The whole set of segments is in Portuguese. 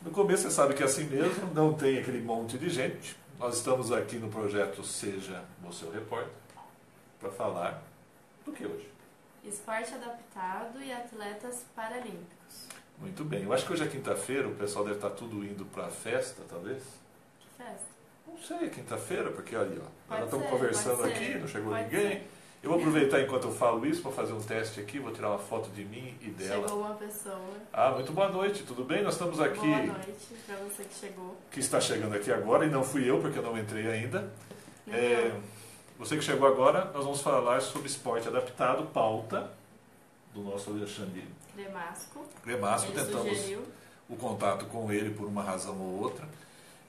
No começo você sabe que é assim mesmo, não tem aquele monte de gente. Nós estamos aqui no projeto Seja Você o Repórter para falar do que hoje? Esporte adaptado e atletas paralímpicos. Muito bem, eu acho que hoje é quinta-feira, o pessoal deve estar tudo indo para a festa, talvez? Que festa? Não sei, quinta-feira, porque ali, ó, Pode nós estamos ser, conversando pode aqui, ser. não chegou Pode ninguém. ser. Eu vou aproveitar enquanto eu falo isso para fazer um teste aqui, vou tirar uma foto de mim e dela. Chegou uma pessoa. Muito boa noite, tudo bem? Nós estamos aqui, Boa noite para você que chegou. que está chegando aqui agora, e não fui eu, porque eu não entrei ainda. Não. Você que chegou agora, nós vamos falar sobre esporte adaptado, pauta do nosso Alexandre Cremasco. Ele Tentamos sugeriu. o contato com ele por uma razão ou outra.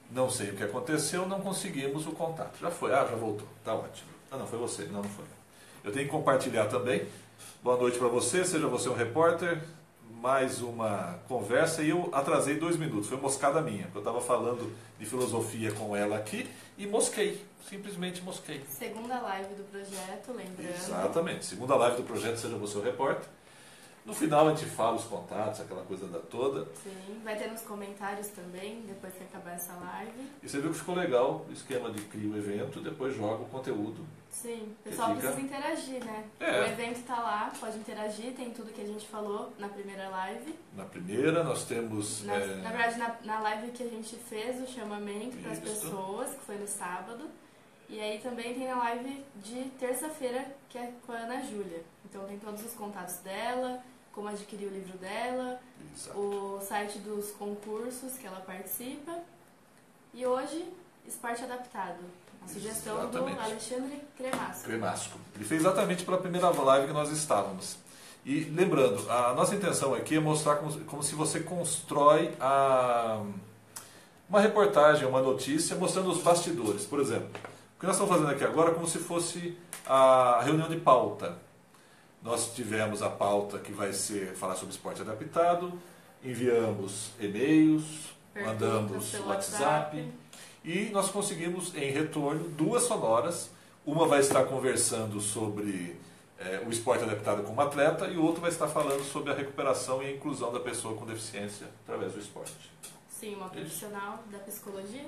Não sei o que aconteceu, não conseguimos o contato. Já foi, já voltou, tá ótimo. Não, foi você, não foi. Eu tenho que compartilhar também. Boa noite para você, seja você um repórter. Mais uma conversa e eu atrasei 2 minutos, foi moscada minha. Eu estava falando de filosofia com ela aqui e mosquei, simplesmente mosquei. Segunda live do projeto, lembrando. Exatamente, segunda live do projeto Seja Você o Repórter. No final a gente fala os contatos, aquela coisa da toda. Sim, vai ter nos comentários também, depois que acabar essa live. E você viu que ficou legal o esquema de cria o evento, depois joga o conteúdo. Sim, o pessoal precisa interagir, né? É. O evento tá lá, pode interagir, tem tudo que a gente falou na primeira live. Na primeira nós temos... Na verdade, na live que a gente fez o chamamento para as pessoas, que foi no sábado. E aí também tem a live de terça-feira, que é com a Ana Júlia. Então tem todos os contatos dela, como adquirir o livro dela, Exato. o site dos concursos que ela participa. E hoje, esporte adaptado. A sugestão Exatamente. do Alexandre Cremasco. Ele fez exatamente pela primeira live que nós estávamos. E lembrando, a nossa intenção aqui é mostrar como se você constrói uma reportagem, uma notícia, mostrando os bastidores. Por exemplo, o que nós estamos fazendo aqui agora é como se fosse a reunião de pauta. Nós tivemos a pauta que vai ser falar sobre esporte adaptado, enviamos e-mails, mandamos WhatsApp e nós conseguimos em retorno 2 sonoras. Uma vai estar conversando sobre o esporte adaptado como atleta e o outro vai estar falando sobre a recuperação e a inclusão da pessoa com deficiência através do esporte. Sim, uma profissional da psicologia.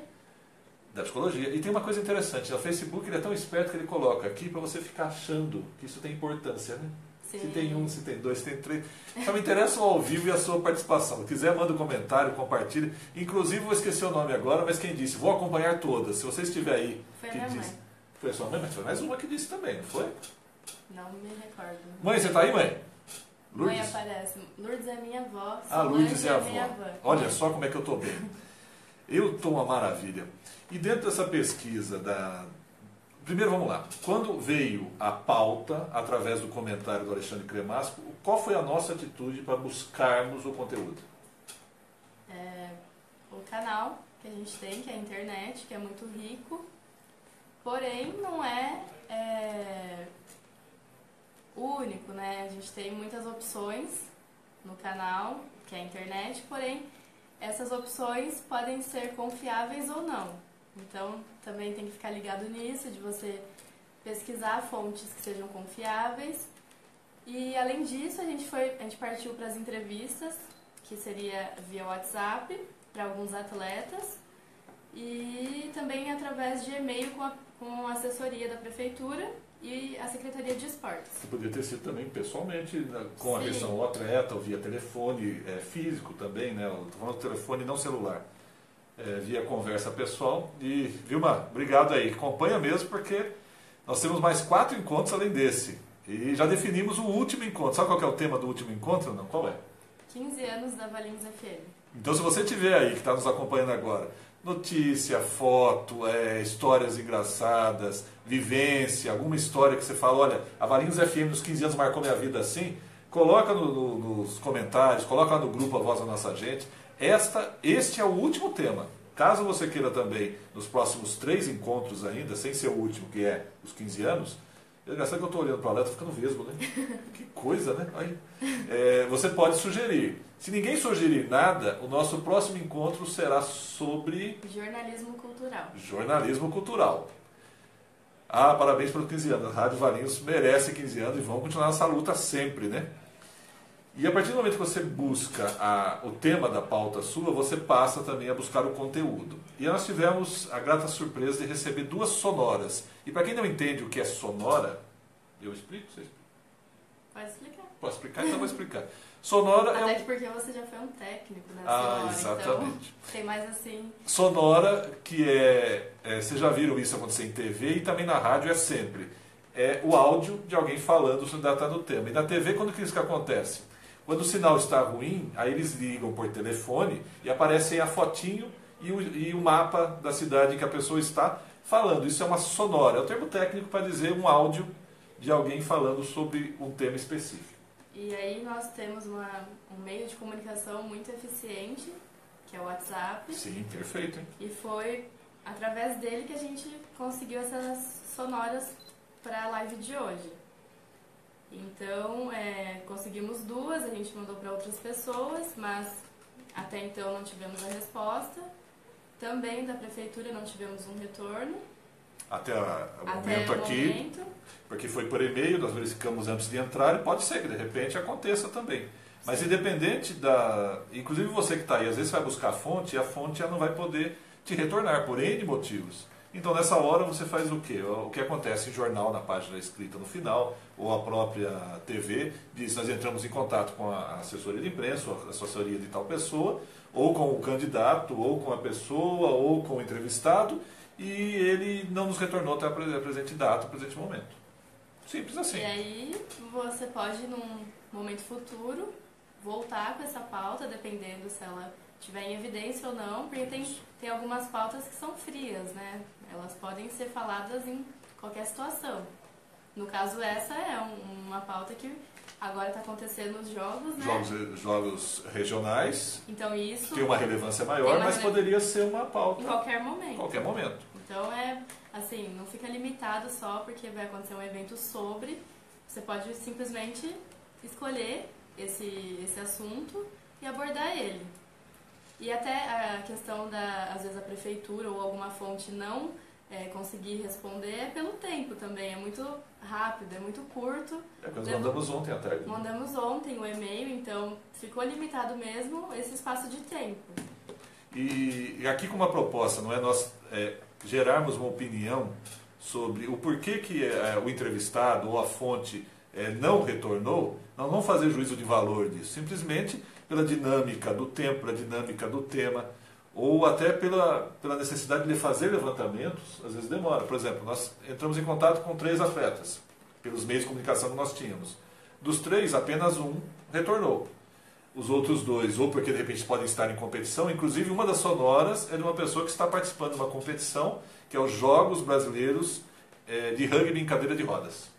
Da psicologia. E tem uma coisa interessante, o Facebook ele é tão esperto que ele coloca aqui para você ficar achando que isso tem importância, né? Sim. Se tem 1, se tem 2, se tem 3. Só me interessa o ao vivo e a sua participação. Se quiser, manda um comentário, compartilhe. Inclusive, vou esquecer o nome agora, mas quem disse, vou acompanhar todas. Se você estiver aí... Foi minha mãe. Foi a sua mãe, mas foi mais uma que disse também, não foi? Não me recordo. Mãe, você está aí, mãe? Lourdes? Mãe aparece. Lourdes é minha avó. Lourdes é a avó. Minha avó. Olha só como é que eu estou bem. Eu estou uma maravilha. E dentro dessa pesquisa Primeiro, vamos lá. Quando veio a pauta, através do comentário do Alexandre Cremasco, qual foi a nossa atitude para buscarmos o conteúdo? O canal que a gente tem, que é a internet, que é muito rico, porém não é único, né? A gente tem muitas opções no canal, que é a internet, porém essas opções podem ser confiáveis ou não. Então, também tem que ficar ligado nisso, de você pesquisar fontes que sejam confiáveis. E, além disso, a gente partiu para as entrevistas, que seria via WhatsApp, para alguns atletas. E também através de e-mail com a assessoria da Prefeitura e a Secretaria de Esportes. Você poderia ter sido também pessoalmente, com a Sim. questão ao atleta, ou via telefone, físico também, né? Estou falando telefone, não celular. Via conversa pessoal. E, Vilma, obrigado aí. Acompanha mesmo, porque nós temos mais 4 encontros além desse. E já definimos o último encontro. Sabe qual que é o tema do último encontro? Não? Qual é? 15 anos da Valinhos FM. Então, se você tiver aí, que está nos acompanhando agora, notícia, foto, histórias engraçadas, vivência, alguma história que você fala, olha, a Valinhos FM nos 15 anos marcou minha vida assim, coloca nos comentários, coloca lá no grupo A Voz da Nossa Gente. Este é o último tema. Caso você queira também, nos próximos 3 encontros ainda, sem ser o último, que é os 15 anos, é engraçado que eu estou olhando para lá e estou ficando vesgo, né? Que coisa, né? Aí, você pode sugerir. Se ninguém sugerir nada, o nosso próximo encontro será sobre... Jornalismo cultural. Jornalismo cultural. Parabéns pelos 15 anos. A Rádio Valinhos merece 15 anos e vamos continuar nessa luta sempre, né? E a partir do momento que você busca o tema da pauta sua, você passa também a buscar o conteúdo. E nós tivemos a grata surpresa de receber 2 sonoras. E para quem não entende o que é sonora, eu explico? Você explica? Pode explicar. Posso explicar? Então eu vou explicar. Sonora Até é que porque você já foi um técnico da sonora, exatamente. Então tem mais assim... Sonora, que vocês já viram isso acontecer em TV e também na rádio, é sempre o áudio de alguém falando sobre data do tema. E na TV, quando que isso que acontece? Quando o sinal está ruim, aí eles ligam por telefone e aparecem a fotinho e o mapa da cidade em que a pessoa está falando. Isso é uma sonora, é o termo técnico para dizer um áudio de alguém falando sobre um tema específico. E aí nós temos um meio de comunicação muito eficiente, que é o WhatsApp. Sim, perfeito, hein? E foi através dele que a gente conseguiu essas sonoras para a live de hoje. Então, conseguimos 2, a gente mandou para outras pessoas, mas até então não tivemos a resposta. Também da prefeitura não tivemos um retorno. Até o momento aqui, porque foi por e-mail, nós verificamos antes de entrar e pode ser que de repente aconteça também. Mas independente inclusive você que está aí, às vezes vai buscar a fonte e a fonte já não vai poder te retornar por N motivos. Então nessa hora você faz o quê? O que acontece em jornal, na página escrita no final, ou a própria TV, diz: nós entramos em contato com a assessoria de imprensa, ou a assessoria de tal pessoa, ou com o candidato, ou com a pessoa, ou com o entrevistado, e ele não nos retornou até a presente data, a presente momento. Simples assim. E aí você pode, num momento futuro, voltar com essa pauta, dependendo se ela estiver em evidência ou não, porque tem algumas pautas que são frias, né? Elas podem ser faladas em qualquer situação. No caso, essa é uma pauta que agora está acontecendo nos jogos, né? Jogos regionais. Então isso tem uma relevância maior, mas poderia ser uma pauta. Em qualquer momento. Qualquer momento. Então assim, não fica limitado só porque vai acontecer um evento sobre. Você pode simplesmente escolher esse assunto e abordar ele. E até a questão às vezes a prefeitura ou alguma fonte não conseguir responder é pelo tempo também. É muito rápido, é muito curto. Nós mandamos ontem à tarde. Mandamos ontem o e-mail, então ficou limitado mesmo esse espaço de tempo. E aqui com uma proposta, não é nós gerarmos uma opinião sobre o porquê que o entrevistado ou a fonte não retornou, nós não vamos fazer juízo de valor disso, simplesmente pela dinâmica do tempo, pela dinâmica do tema, ou até pela necessidade de fazer levantamentos, às vezes demora. Por exemplo, nós entramos em contato com 3 atletas, pelos meios de comunicação que nós tínhamos. Dos 3, apenas um retornou. Os outros 2, ou porque de repente podem estar em competição, inclusive uma das sonoras é de uma pessoa que está participando de uma competição, que é os Jogos Brasileiros de Rugby em Cadeira de Rodas.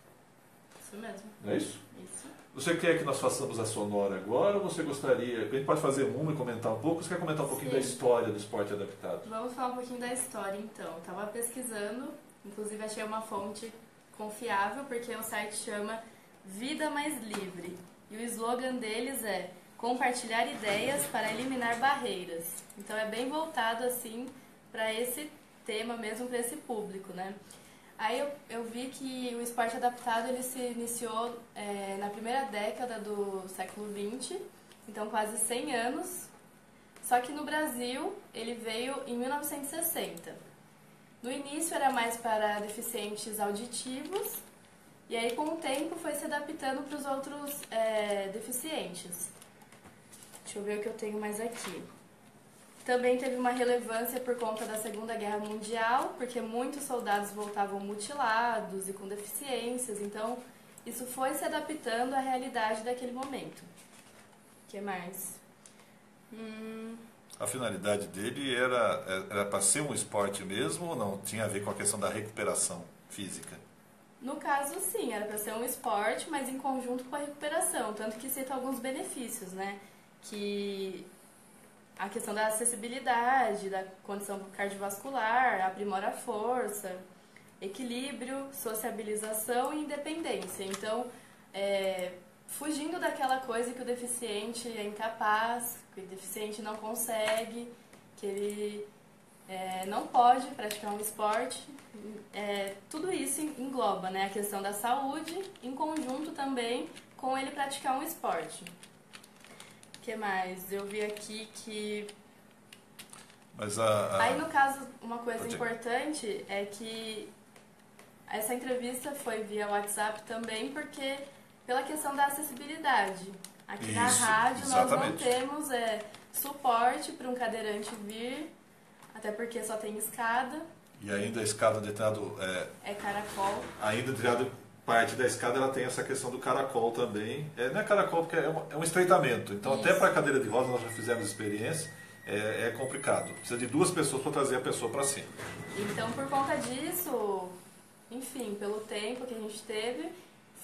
Isso mesmo. Não é isso? Isso. Você quer que nós façamos a sonora agora, ou você gostaria... A gente pode fazer uma e comentar um pouco. Você quer comentar um pouquinho da história do esporte adaptado? Vamos falar um pouquinho da história, então. Estava pesquisando, inclusive achei uma fonte confiável, porque o site chama Vida Mais Livre. E o slogan deles é compartilhar ideias para eliminar barreiras. Então é bem voltado assim para esse tema mesmo, para esse público, né? Aí eu vi que o esporte adaptado ele se iniciou na primeira década do século XX, então quase 100 anos, só que no Brasil ele veio em 1960. No início era mais para deficientes auditivos, e aí com o tempo foi se adaptando para os outros deficientes. Deixa eu ver o que eu tenho mais aqui. Também teve uma relevância por conta da Segunda Guerra Mundial, porque muitos soldados voltavam mutilados e com deficiências, então isso foi se adaptando à realidade daquele momento. O que mais? A finalidade dele era para ser um esporte mesmo ou não? Tinha a ver com a questão da recuperação física? No caso, sim, era para ser um esporte, mas em conjunto com a recuperação, tanto que cita alguns benefícios, né? Que a questão da acessibilidade, da condição cardiovascular, aprimora a força, equilíbrio, sociabilização e independência. Então, fugindo daquela coisa que o deficiente é incapaz, que o deficiente não consegue, que ele não pode praticar um esporte, tudo isso engloba, né, a questão da saúde, em conjunto também com ele praticar um esporte. que mais? Eu vi aqui que... Mas Aí, no caso, uma coisa importante é que essa entrevista foi via WhatsApp também, porque pela questão da acessibilidade. Aqui na rádio exatamente. nós não temos suporte para um cadeirante vir, até porque só tem escada. E ainda a escada deitado é caracol. Ainda deitado parte da escada ela tem essa questão do caracol também. Não é caracol porque é um estreitamento. Então até para a cadeira de rodas nós já fizemos experiência. É complicado. Precisa de 2 pessoas para trazer a pessoa para cima. Então por conta disso, enfim, pelo tempo que a gente teve,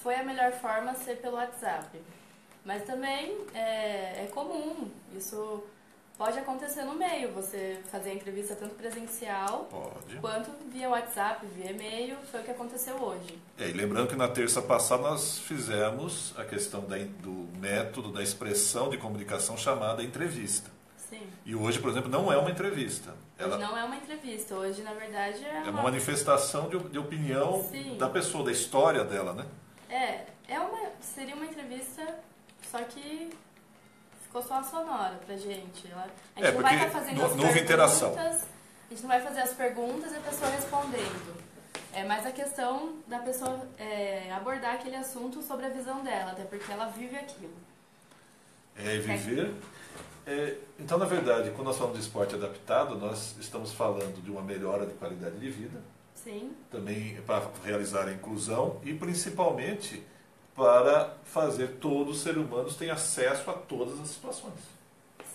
foi a melhor forma ser pelo WhatsApp. Mas também é comum, isso pode acontecer no meio, você fazer a entrevista tanto presencial quanto via WhatsApp, via e-mail, foi o que aconteceu hoje. E lembrando que na terça passada nós fizemos a questão do método, da expressão de comunicação chamada entrevista. Sim. E hoje, por exemplo, não é uma entrevista. Hoje não é uma entrevista, hoje na verdade é uma manifestação de opinião da pessoa, da história dela, né? Seria uma entrevista, só que ficou só a sonora pra gente. A gente não vai estar fazendo as perguntas, interação. A gente não vai fazer as perguntas e a pessoa respondendo. É mais a questão da pessoa abordar aquele assunto sobre a visão dela, até porque ela vive aquilo. Viver. Então, na verdade, quando nós falamos de esporte adaptado, nós estamos falando de uma melhora de qualidade de vida. Sim. Também para realizar a inclusão e principalmente para fazer todos os seres humanos tenham acesso a todas as situações.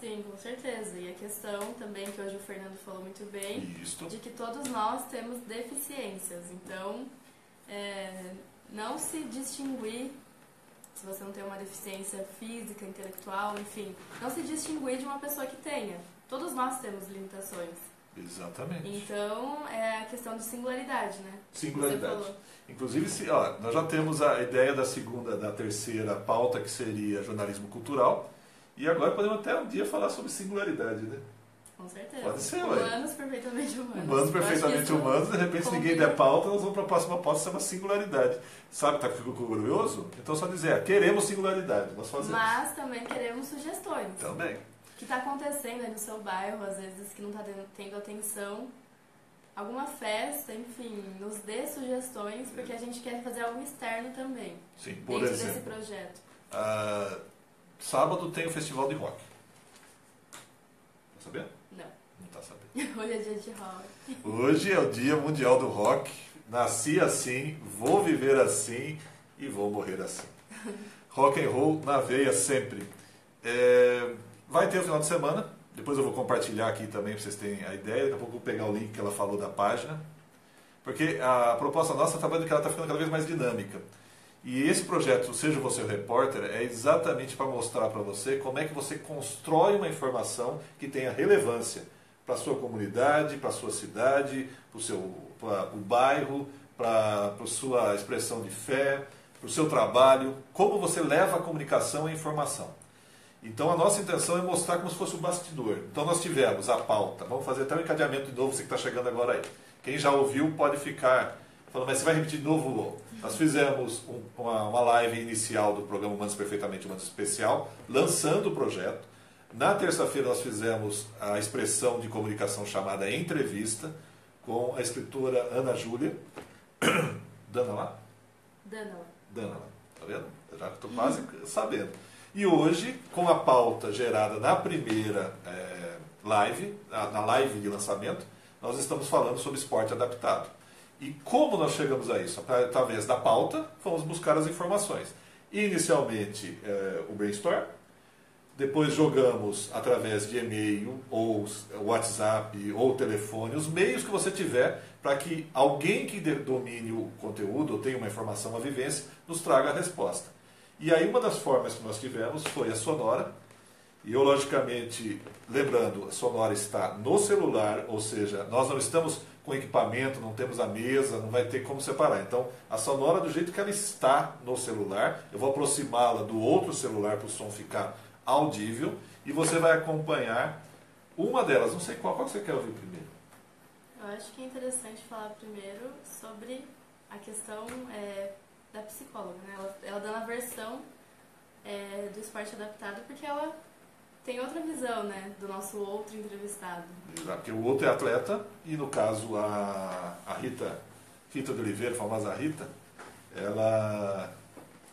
Sim, com certeza. E a questão também, que hoje o Fernando falou muito bem, de que todos nós temos deficiências. Então, não se distinguir, se você não tem uma deficiência física, intelectual, enfim, não se distinguir de uma pessoa que tenha. Todos nós temos limitações. Exatamente. Então, é a questão de singularidade, né? Singularidade. Inclusive, nós já temos a ideia da terceira pauta, que seria jornalismo cultural, e agora podemos até um dia falar sobre singularidade, né? Com certeza. Pode ser, Humanos perfeitamente humanos. Humanos perfeitamente humanos, de repente se ninguém der pauta, nós vamos para a próxima pauta, que se chama singularidade. Sabe, ficou curioso? Então só dizer, queremos singularidade, nós fazemos. Mas também queremos sugestões. Também. O que está acontecendo aí no seu bairro, às vezes que não está tendo atenção, alguma festa, enfim, nos dê sugestões, porque a gente quer fazer algo externo também. Sim, por dentro exemplo, desse projeto. Sábado tem o Festival de Rock. Tá sabendo? Não. Não tá sabendo. Hoje é dia de rock. Hoje é o Dia Mundial do Rock. Nasci assim, vou viver assim e vou morrer assim. Rock and roll na veia sempre. Vai ter o final de semana. Depois eu vou compartilhar aqui também para vocês terem a ideia. Daqui a pouco eu vou pegar o link que ela falou da página. Porque a proposta nossa está vendo que ela está ficando cada vez mais dinâmica. E esse projeto, Seja Você o Repórter, é exatamente para mostrar para você como é que você constrói uma informação que tenha relevância para a sua comunidade, para a sua cidade, para o bairro, para a sua expressão de fé, para o seu trabalho, como você leva a comunicação e a informação. Então a nossa intenção é mostrar como se fosse um bastidor. Então nós tivemos a pauta, vamos fazer até um encadeamento de novo, você que está chegando agora aí. Quem já ouviu pode ficar falando, mas você vai repetir de novo? Nós fizemos uma live inicial do programa Humanos Perfeitamente Humanos Especial, lançando o projeto. Na terça-feira nós fizemos a expressão de comunicação chamada entrevista, com a escritora Ana Júlia. Dana lá? Dana lá. Dana lá, tá vendo? Eu já estou quase sabendo. E hoje, com a pauta gerada na primeira live, na live de lançamento, nós estamos falando sobre esporte adaptado. E como nós chegamos a isso? Através da pauta, fomos buscar as informações. Inicialmente, o brainstorm, depois jogamos através de e-mail, ou WhatsApp, ou telefone, os meios que você tiver, para que alguém que domine o conteúdo, ou tenha uma informação, uma vivência, nos traga a resposta. E aí uma das formas que nós tivemos foi a sonora, e eu, logicamente, lembrando, a sonora está no celular, ou seja, nós não estamos com equipamento, não temos a mesa, não vai ter como separar. Então, a sonora, do jeito que ela está no celular, eu vou aproximá-la do outro celular para o som ficar audível, e você vai acompanhar uma delas. Não sei qual você quer ouvir primeiro. Eu acho que é interessante falar primeiro sobre a questão da psicóloga, né? Ela dando a versão do esporte adaptado, porque ela tem outra visão, né, do nosso outro entrevistado. Exato, porque o outro é atleta e, no caso, a Rita de Oliveira, a famosa Rita, ela...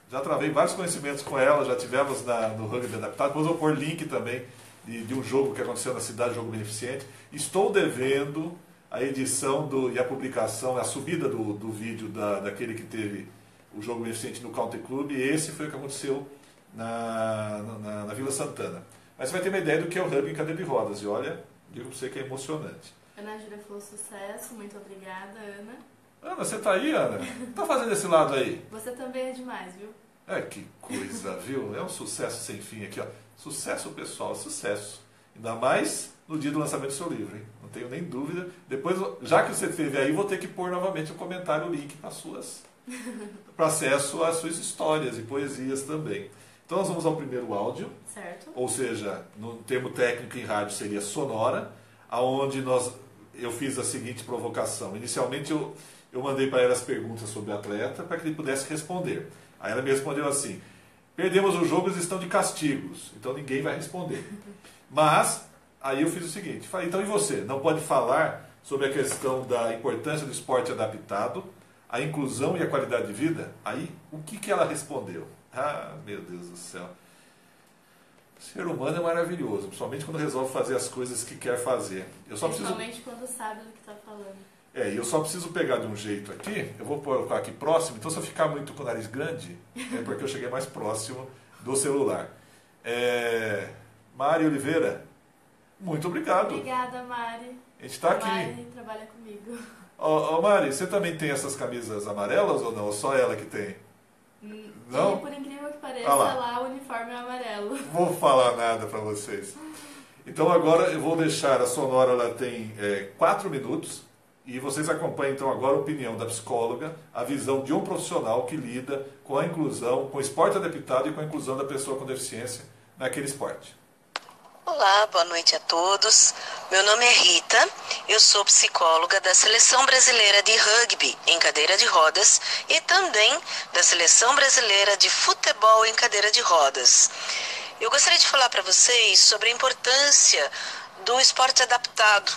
Já travei vários conhecimentos com ela, já tivemos no Rugby Adaptado. Depois eu vou pôr link também de um jogo que aconteceu na cidade, jogo beneficente. Estou devendo a edição e a publicação, a subida do vídeo daquele que teve o jogo beneficente no Country Club. E esse foi o que aconteceu na Vila Santana. Mas você vai ter uma ideia do que é o rugby em cadeira de rodas. E olha, digo para você que é emocionante. Ana Júlia falou sucesso, muito obrigada, Ana. Ana, você tá aí, Ana? Tá fazendo esse lado aí? Você também é demais, viu? É, que coisa, viu? É um sucesso sem fim aqui, ó. Sucesso, pessoal, sucesso. Ainda mais no dia do lançamento do seu livro, hein? Não tenho nem dúvida. Depois, já que você esteve aí, vou ter que pôr novamente no comentário o link para acesso às suas histórias e poesias também. Então nós vamos ao primeiro áudio. Certo. Ou seja, no termo técnico em rádio seria sonora, aonde eu fiz a seguinte provocação. Inicialmente eu mandei para ela as perguntas sobre o atleta para que ele pudesse responder. Aí ela me respondeu assim: perdemos o jogo, eles estão de castigos, então ninguém vai responder. Mas, aí eu fiz o seguinte, falei, então e você? Não pode falar sobre a questão da importância do esporte adaptado, a inclusão e a qualidade de vida? Aí, o que ela respondeu? Ah, meu Deus do céu. O ser humano é maravilhoso, principalmente quando resolve fazer as coisas que quer fazer. Principalmente quando sabe do que está falando. Eu só preciso pegar de um jeito aqui, eu vou colocar aqui próximo, então se eu ficar muito com o nariz grande, é porque eu cheguei mais próximo do celular. Mari Oliveira, muito obrigado. Obrigada, Mari. A gente está aqui. Mari trabalha comigo. Mari, você também tem essas camisas amarelas ou não? Ou só ela que tem? Não? E por incrível que pareça, lá o uniforme é amarelo. Vou falar nada para vocês. Então agora eu vou deixar a sonora, ela tem 4 minutos. E vocês acompanham então agora a opinião da psicóloga, a visão de um profissional que lida com a inclusão, com o esporte adaptado e com a inclusão da pessoa com deficiência naquele esporte. Olá, boa noite a todos. Meu nome é Rita, eu sou psicóloga da Seleção Brasileira de Rugby em cadeira de rodas e também da Seleção Brasileira de Futebol em cadeira de rodas. Eu gostaria de falar para vocês sobre a importância do esporte adaptado,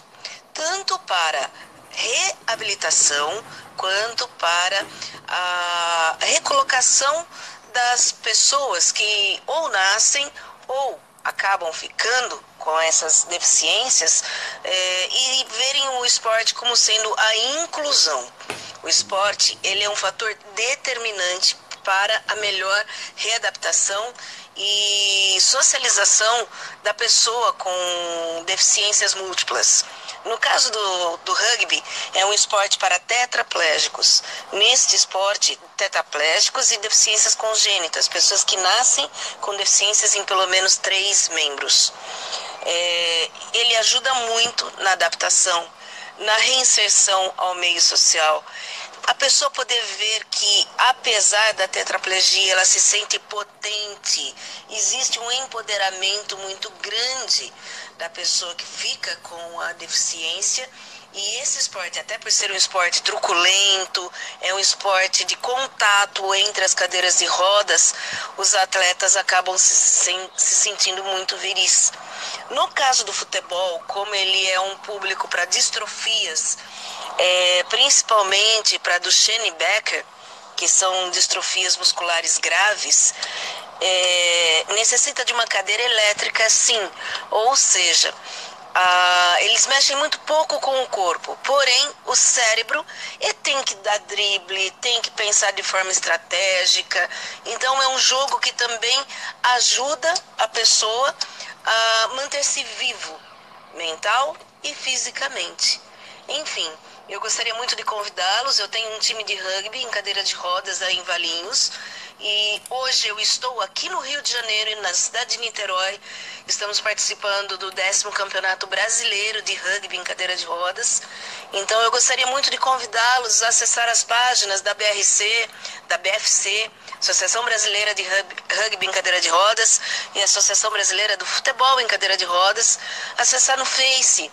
tanto para reabilitação quanto para a recolocação das pessoas que ou nascem ou acabam ficando com essas deficiências e verem o esporte como sendo a inclusão. O esporte, ele é um fator determinante para a melhor readaptação e socialização da pessoa com deficiências múltiplas. No caso do rugby, é um esporte para tetraplégicos. Neste esporte, tetraplégicos e deficiências congênitas, pessoas que nascem com deficiências em pelo menos 3 membros. Ele ajuda muito na adaptação, na reinserção ao meio social. A pessoa poder ver que, apesar da tetraplegia, ela se sente potente. Existe um empoderamento muito grande da pessoa que fica com a deficiência. E esse esporte, até por ser um esporte truculento, é um esporte de contato entre as cadeiras de rodas, os atletas acabam se sentindo muito viris. No caso do futebol, como ele é um público para distrofias, principalmente para Duchenne Becker, que são distrofias musculares graves, necessita de uma cadeira elétrica, sim. Ou seja, eles mexem muito pouco com o corpo, porém o cérebro tem que dar drible, tem que pensar de forma estratégica. Então é um jogo que também ajuda a pessoa a manter-se vivo, mental e fisicamente. Enfim, eu gostaria muito de convidá-los. Eu tenho um time de rugby em cadeira de rodas aí em Valinhos. E hoje eu estou aqui no Rio de Janeiro e na cidade de Niterói. Estamos participando do 10º Campeonato Brasileiro de Rugby em cadeira de rodas. Então eu gostaria muito de convidá-los a acessar as páginas da BRC, da BFC, Associação Brasileira de Rugby em cadeira de rodas, e a Associação Brasileira do Futebol em cadeira de rodas. Acessar no Face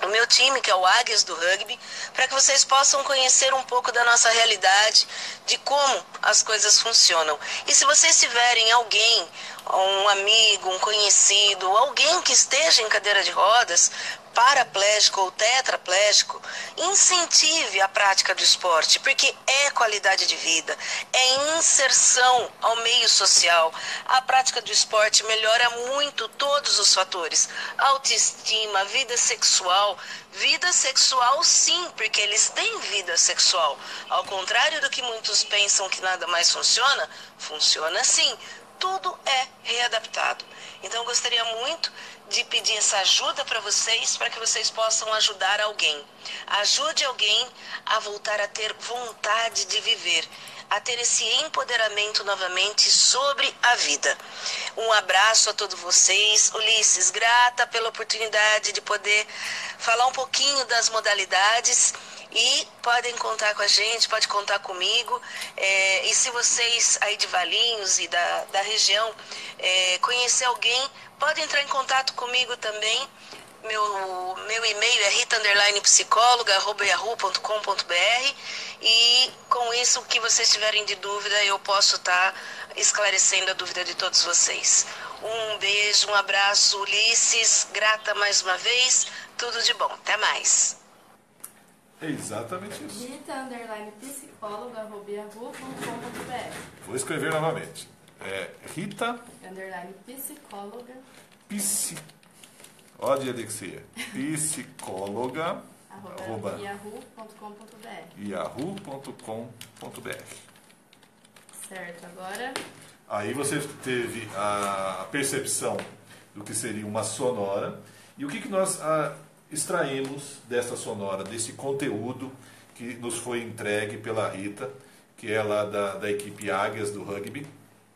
o meu time, que é o Águias do Rugby, para que vocês possam conhecer um pouco da nossa realidade, de como as coisas funcionam. E se vocês tiverem alguém um amigo, um conhecido, alguém que esteja em cadeira de rodas, paraplégico ou tetraplégico, incentive a prática do esporte, porque é qualidade de vida, é inserção ao meio social. A prática do esporte melhora muito todos os fatores: autoestima, vida sexual sim, porque eles têm vida sexual. Ao contrário do que muitos pensam que nada mais funciona, funciona sim. Tudo é readaptado. Então eu gostaria muito de pedir essa ajuda para que vocês possam ajudar alguém. Ajude alguém a voltar a ter vontade de viver, a ter esse empoderamento novamente sobre a vida. Um abraço a todos vocês. Ulisses, grata pela oportunidade de poder falar um pouquinho das modalidades. E podem contar com a gente, pode contar comigo. E se vocês aí de Valinhos e da região conhecer alguém, pode entrar em contato comigo também. Meu e-mail é rita_psicóloga@yahoo.com.br, e com isso, o que vocês tiverem de dúvida, eu posso estar esclarecendo a dúvida de todos vocês. Um beijo, um abraço, Ulisses, grata mais uma vez, tudo de bom, até mais. É exatamente isso. Rita_psicóloga@yahoo.com.br. Vou escrever novamente. Rita _psicóloga. Ó a dialexia. Psicóloga @yahoo.com.br. Certo, agora. Aí você teve a percepção do que seria uma sonora. E o que nós extraímos dessa sonora, desse conteúdo que nos foi entregue pela Rita, que é lá da equipe Águias do rugby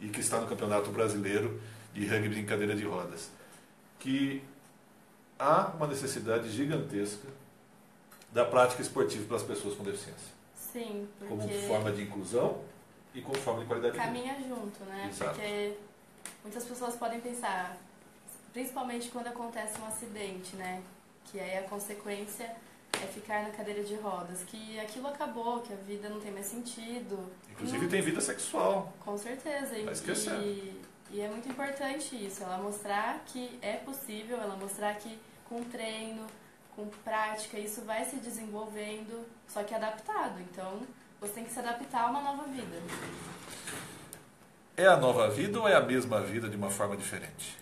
e que está no Campeonato Brasileiro de Rugby em Cadeira de Rodas. Que há uma necessidade gigantesca da prática esportiva para as pessoas com deficiência. Sim, porque como forma de inclusão e como forma de qualidade de vida. Caminha junto, né? Exato. Porque muitas pessoas podem pensar, principalmente quando acontece um acidente, né? Que aí a consequência é ficar na cadeira de rodas, que aquilo acabou, que a vida não tem mais sentido. Inclusive tem vida sexual. Com certeza. Vai esquecer. E é muito importante isso, ela mostrar que é possível, ela mostrar que com treino, com prática, isso vai se desenvolvendo, só que adaptado. Então, você tem que se adaptar a uma nova vida. É a nova vida ou é a mesma vida de uma forma diferente?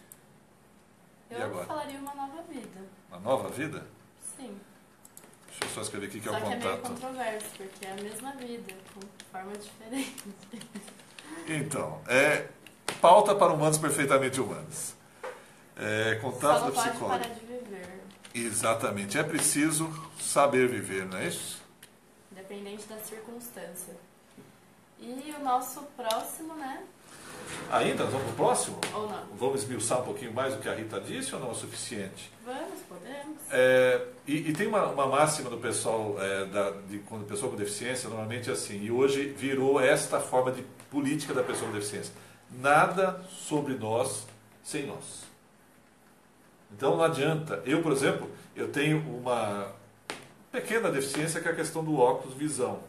Eu falaria uma nova vida. Uma nova vida? Sim. Deixa eu só escrever aqui que é o contato. Só que é meio contato. controverso, porque é a mesma vida, com forma diferente. Então, pauta para humanos perfeitamente humanos. Contato Só não da psicóloga. pode parar de viver. Exatamente. É preciso saber viver, não é isso? Independente da circunstância. E o nosso próximo, né? Ainda? Nós vamos para o próximo? Ou não? Vamos esmiuçar um pouquinho mais o que a Rita disse ou não é o suficiente? Vamos, podemos. E tem uma máxima do pessoal, quando pessoa com deficiência, normalmente é assim, e hoje virou esta forma de política da pessoa com deficiência. Nada sobre nós sem nós. Então não adianta. Eu, por exemplo, eu tenho uma pequena deficiência que é a questão do óculos visão,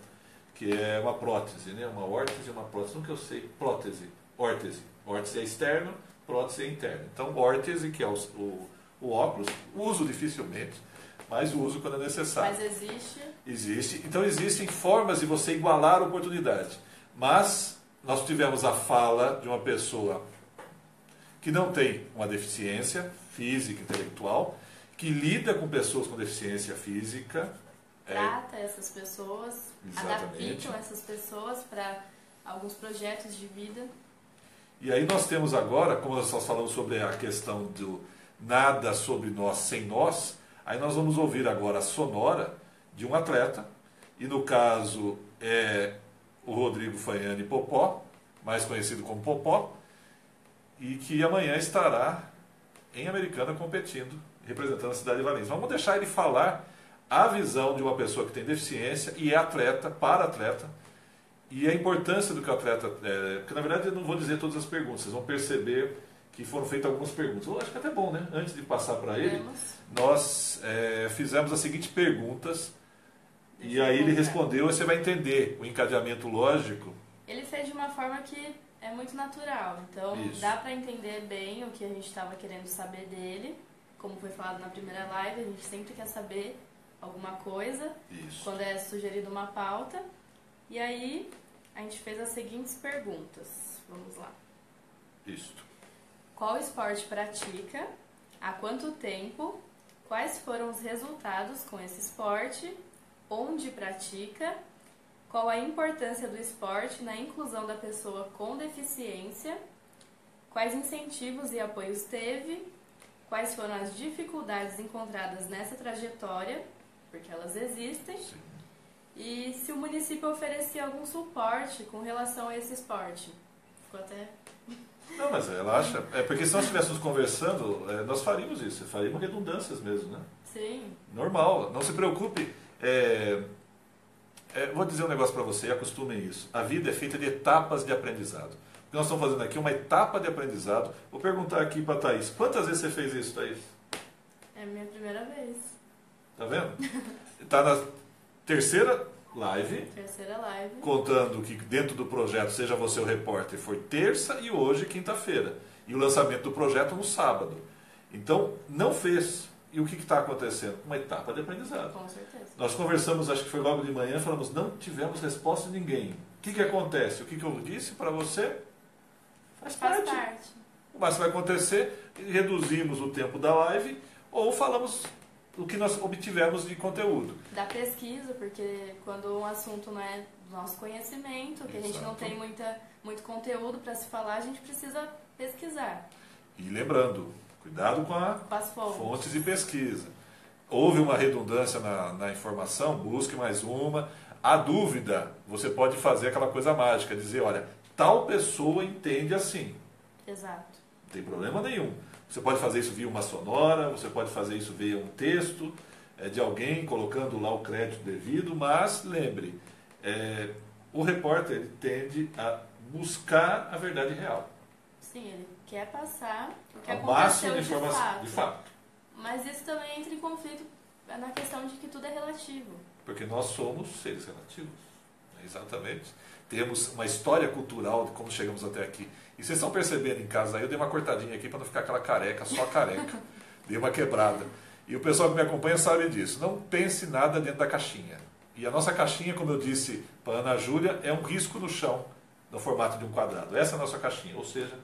que é uma prótese, né? Uma órtese e uma prótese. Nunca eu sei. Prótese. Órtese. Órtese é externo, prótese é interno. Então, órtese, que é o óculos, uso dificilmente, mas uso quando é necessário. Mas existe? Existe. Então, existem formas de você igualar a oportunidade. Mas nós tivemos a fala de uma pessoa que não tem uma deficiência física, intelectual, que lida com pessoas com deficiência física. Trata essas pessoas, Exatamente. adaptam essas pessoas para alguns projetos de vida. E aí nós temos agora, como nós estamos falando sobre a questão do nada sobre nós sem nós, aí nós vamos ouvir agora a sonora de um atleta, e no caso é o Rodrigo Fanhani Popó, mais conhecido como Popó, e que amanhã estará em Americana competindo, representando a cidade de Valinhos. Vamos deixar ele falar a visão de uma pessoa que tem deficiência e é atleta, para-atleta, e a importância do que o atleta... porque, na verdade, eu não vou dizer todas as perguntas, vocês vão perceber que foram feitas algumas perguntas. Eu acho que é até bom, né? Antes de passar para ele, nós fizemos as seguintes perguntas, e aí ele respondeu, e você vai entender o encadeamento lógico. Ele fez de uma forma que é muito natural. Então, dá para entender bem o que a gente estava querendo saber dele. Como foi falado na primeira live, a gente sempre quer saber alguma coisa. Isso. Quando é sugerido uma pauta. E aí, a gente fez as seguintes perguntas. Vamos lá. Isto. Qual esporte pratica? Há quanto tempo? Quais foram os resultados com esse esporte? Onde pratica? Qual a importância do esporte na inclusão da pessoa com deficiência? Quais incentivos e apoios teve? Quais foram as dificuldades encontradas nessa trajetória? Porque elas existem. Sim. E se o município oferecia algum suporte com relação a esse esporte? Ficou até... Não, mas relaxa. É porque se nós estivéssemos conversando, nós faríamos isso. Faríamos redundâncias mesmo, né? Sim. Normal. Não se preocupe. Vou dizer um negócio para você, e acostumem isso. A vida é feita de etapas de aprendizado. O que nós estamos fazendo aqui é uma etapa de aprendizado. Vou perguntar aqui para a Thaís. Quantas vezes você fez isso, Thaís? É a minha primeira vez. Tá vendo? Está na terceira live. Terceira live. Contando que dentro do projeto Seja Você o Repórter foi terça e hoje quinta-feira. E o lançamento do projeto no sábado. Então, não fez. E o que está acontecendo? Uma etapa de aprendizado. Com certeza. Nós conversamos, acho que foi logo de manhã, falamos, não tivemos resposta de ninguém. O que acontece? O que eu disse para você faz parte. O máximo vai acontecer, reduzimos o tempo da live ou falamos o que nós obtivemos de conteúdo. Da pesquisa, porque quando um assunto não é do nosso conhecimento, que a gente não tem muito conteúdo para se falar, a gente precisa pesquisar. E lembrando, cuidado com as fontes de pesquisa. Houve uma redundância na informação, busque mais uma. A dúvida, você pode fazer aquela coisa mágica, dizer, olha, tal pessoa entende assim. Exato. Não tem problema nenhum. Você pode fazer isso via uma sonora, você pode fazer isso via um texto de alguém, colocando lá o crédito devido, mas lembre, o repórter ele tende a buscar a verdade real. Sim, ele quer passar o que o máximo aconteceu de informação, de fato. Mas isso também entra em conflito na questão de que tudo é relativo. Porque nós somos seres relativos. Exatamente. Temos uma história cultural de como chegamos até aqui. E vocês estão percebendo em casa aí, eu dei uma cortadinha aqui para não ficar aquela careca, só careca. Dei uma quebrada. E o pessoal que me acompanha sabe disso. Não pense nada dentro da caixinha. E a nossa caixinha, como eu disse para a Ana Júlia, é um risco no chão, no formato de um quadrado. Essa é a nossa caixinha, ou seja,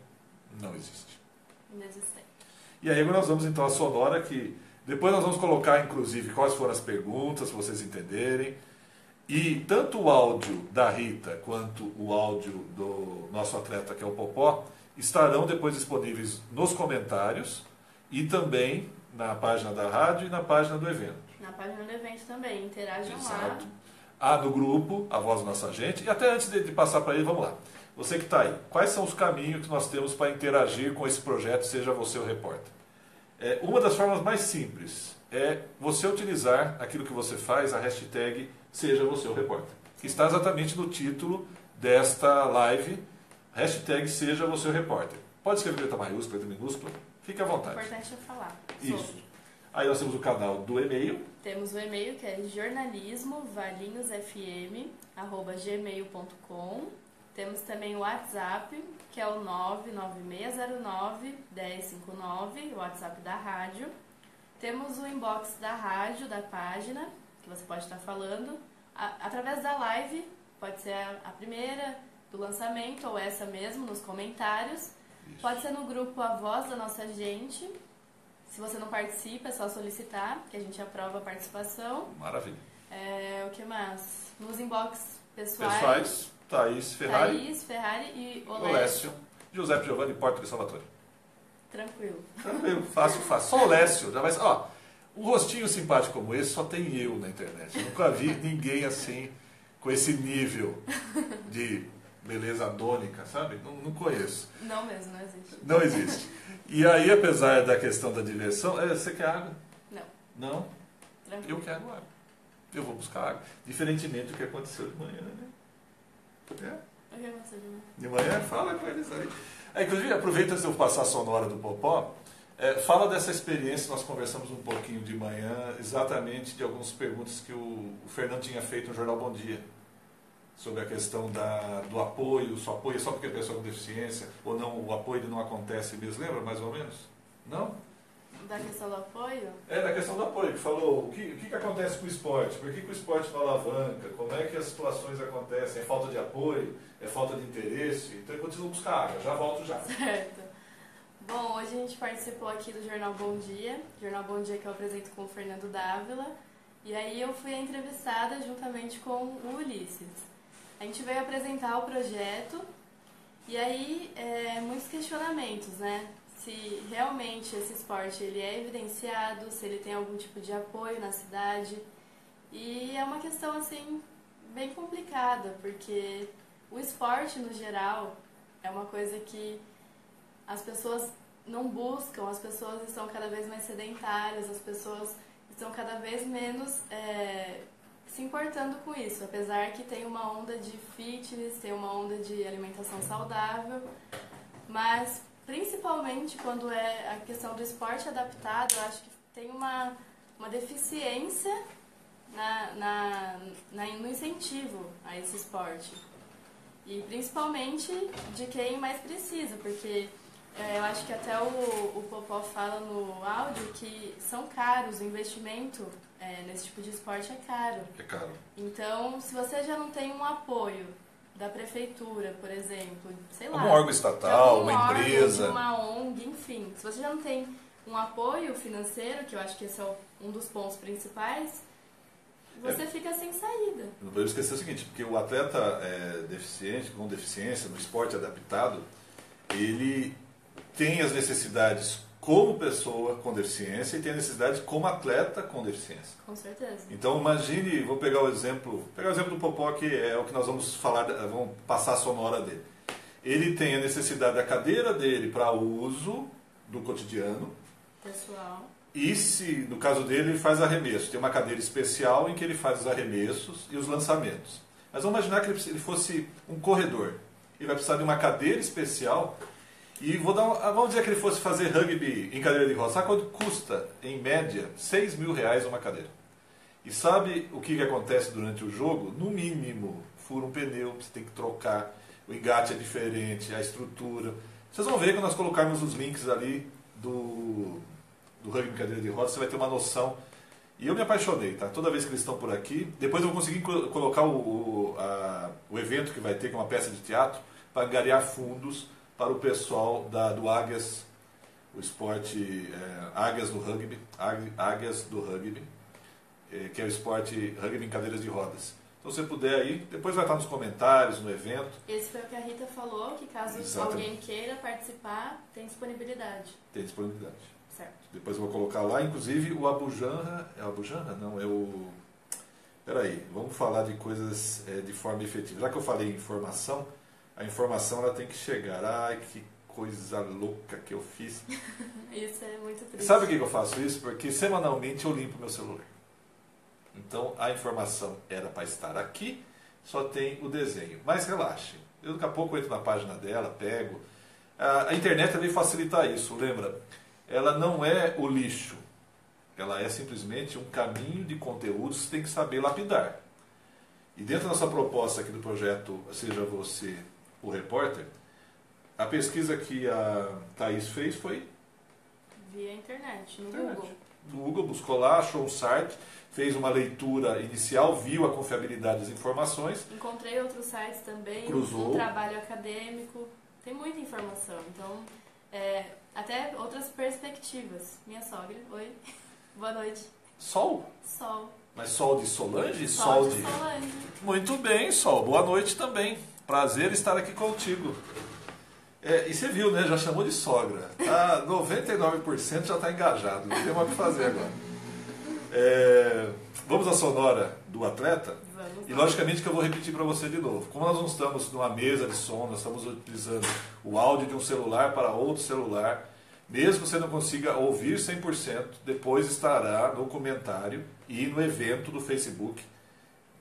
não existe. Inexistente. E aí agora nós vamos então à sonora, que depois nós vamos colocar inclusive quais foram as perguntas, para vocês entenderem. E tanto o áudio da Rita quanto o áudio do nosso atleta, que é o Popó, estarão depois disponíveis nos comentários e também na página da rádio e na página do evento. Na página do evento também, interajam Exato. lá. No grupo, a voz da nossa gente. E até antes de passar para ele, vamos lá. Você que está aí, quais são os caminhos que nós temos para interagir com esse projeto, Seja Você o Repórter? Uma das formas mais simples é você utilizar aquilo que você faz, a hashtag Seja Você o Repórter, que está exatamente no título desta live, hashtag Seja Você o Repórter. Pode escrever letra maiúscula, letra minúscula, fique à vontade. O importante é falar. Isso. Aí nós temos o canal do e-mail. Temos o e-mail que é jornalismovalinhosfm@gmail.com. Temos também o WhatsApp, que é o 99609-1059, o WhatsApp da rádio. Temos o inbox da rádio, da página, que você pode estar falando. Através da live, pode ser a primeira do lançamento, ou essa mesmo, nos comentários. Isso. Pode ser no grupo A Voz da Nossa Gente. Se você não participa, é só solicitar, que a gente aprova a participação. Maravilha. O que mais? Nos inbox pessoais. Thaís Ferrari e Olécio. Giuseppe Giovanni Porto de Salvatore. Tranquilo. Tranquilo, fácil. Só o Lécio. Já vai... um rostinho simpático como esse só tem eu na internet. Eu nunca vi ninguém assim, com esse nível de beleza adônica, sabe? Não conheço. Não mesmo, não existe. Não existe. E aí, apesar da questão da diversão, você quer água? Não. Não? Tranquilo. Eu quero água. Eu vou buscar água. Diferentemente do que aconteceu de manhã, né? O que aconteceu de manhã? De manhã, fala com eles aí. Inclusive, aproveita se eu passar a sonora do Popó, fala dessa experiência, nós conversamos um pouquinho de manhã, exatamente de algumas perguntas que o Fernando tinha feito no Jornal Bom Dia. sobre a questão do apoio, só apoio só porque a pessoa com deficiência, ou não, o apoio ele não acontece mesmo, lembra mais ou menos? Não? Da questão do apoio? Da questão do apoio, que falou o que acontece com o esporte, por que o esporte não alavanca, como é que as situações acontecem, é falta de apoio, é falta de interesse, então eu continuo buscar água, já volto já. Certo. Bom, hoje a gente participou aqui do Jornal Bom Dia que eu apresento com o Fernando Dávila, e aí eu fui entrevistada juntamente com o Ulisses. A gente veio apresentar o projeto, e aí muitos questionamentos, né? Se realmente esse esporte ele é evidenciado, se ele tem algum tipo de apoio na cidade. E é uma questão assim bem complicada, porque o esporte no geral é uma coisa que as pessoas não buscam, as pessoas estão cada vez mais sedentárias, as pessoas estão cada vez menos se importando com isso, apesar que tem uma onda de fitness, tem uma onda de alimentação saudável, mas principalmente quando é a questão do esporte adaptado, eu acho que tem uma deficiência no incentivo a esse esporte. E principalmente de quem mais precisa, porque eu acho que até o Popó fala no áudio que são caros, o investimento nesse tipo de esporte é caro. É caro. Então, se você já não tem um apoio da prefeitura, por exemplo, sei lá, um órgão estatal, uma empresa, de uma ONG, enfim. Se você já não tem um apoio financeiro, que eu acho que esse é um dos pontos principais, você fica sem saída. Não podemos esquecer o seguinte, porque o atleta deficiente, com deficiência, no esporte adaptado, ele tem as necessidades como pessoa com deficiência e tem a necessidade como atleta com deficiência. Com certeza. Então imagine, vou pegar o exemplo do Popó, que é o que nós vamos falar, vamos passar a sonora dele. Ele tem a necessidade da cadeira dele para uso do cotidiano. Pessoal. E se, no caso dele, ele faz arremesso. Tem uma cadeira especial em que ele faz os arremessos e os lançamentos. Mas vamos imaginar que ele fosse um corredor. Ele vai precisar de uma cadeira especial. E vamos dizer que ele fosse fazer rugby em cadeira de rodas. Sabe quanto custa, em média, R$6.000 uma cadeira? E sabe o que acontece durante o jogo? No mínimo, fura um pneu, você tem que trocar, o engate é diferente, a estrutura. Vocês vão ver quando nós colocarmos os links ali do rugby em cadeira de rodas, você vai ter uma noção. E eu me apaixonei, tá? Toda vez que eles estão por aqui, depois eu vou conseguir colocar o evento que vai ter, que é uma peça de teatro, para angariar fundos para o pessoal do Águias, o esporte Águias do Rugby, que é o esporte rugby em cadeiras de rodas. Então, se você puder aí, depois vai estar nos comentários, no evento. Esse foi o que a Rita falou, que caso alguém queira participar, tem disponibilidade. Tem disponibilidade. Certo. Depois eu vou colocar lá, inclusive o Abujanra, é o Abujanra? Não, é o... Peraí, vamos falar de coisas de forma efetiva. Já que eu falei em informação, a informação ela tem que chegar. Ai, que coisa louca que eu fiz. Isso é muito triste. Sabe por que eu faço isso? Porque semanalmente eu limpo meu celular. Então a informação era para estar aqui, só tem o desenho. Mas relaxe, eu daqui a pouco entro na página dela, pego. A internet veio facilitar isso, lembra? Ela não é o lixo. Ela é simplesmente um caminho de conteúdos que você tem que saber lapidar. E dentro da nossa proposta aqui do projeto Seja Você o Repórter, a pesquisa que a Thaís fez foi via internet, no Google. No Google, buscou lá, achou um site, fez uma leitura inicial, viu a confiabilidade das informações. Encontrei outros sites também, cruzou. Um trabalho acadêmico, tem muita informação. Então, até outras perspectivas. Minha sogra, oi, boa noite. Sol? Sol. Mas Sol de Solange? Sol de Solange. Muito bem, Sol. Boa noite também. Prazer estar aqui contigo. E você viu, né? Já chamou de sogra. 99% já está engajado. Não tem mais o que fazer agora. Vamos à sonora do atleta? Vamos. E logicamente que eu vou repetir para você de novo. Como nós não estamos numa mesa de som, nós estamos utilizando o áudio de um celular para outro celular. Mesmo que você não consiga ouvir 100%, depois estará no comentário e no evento do Facebook,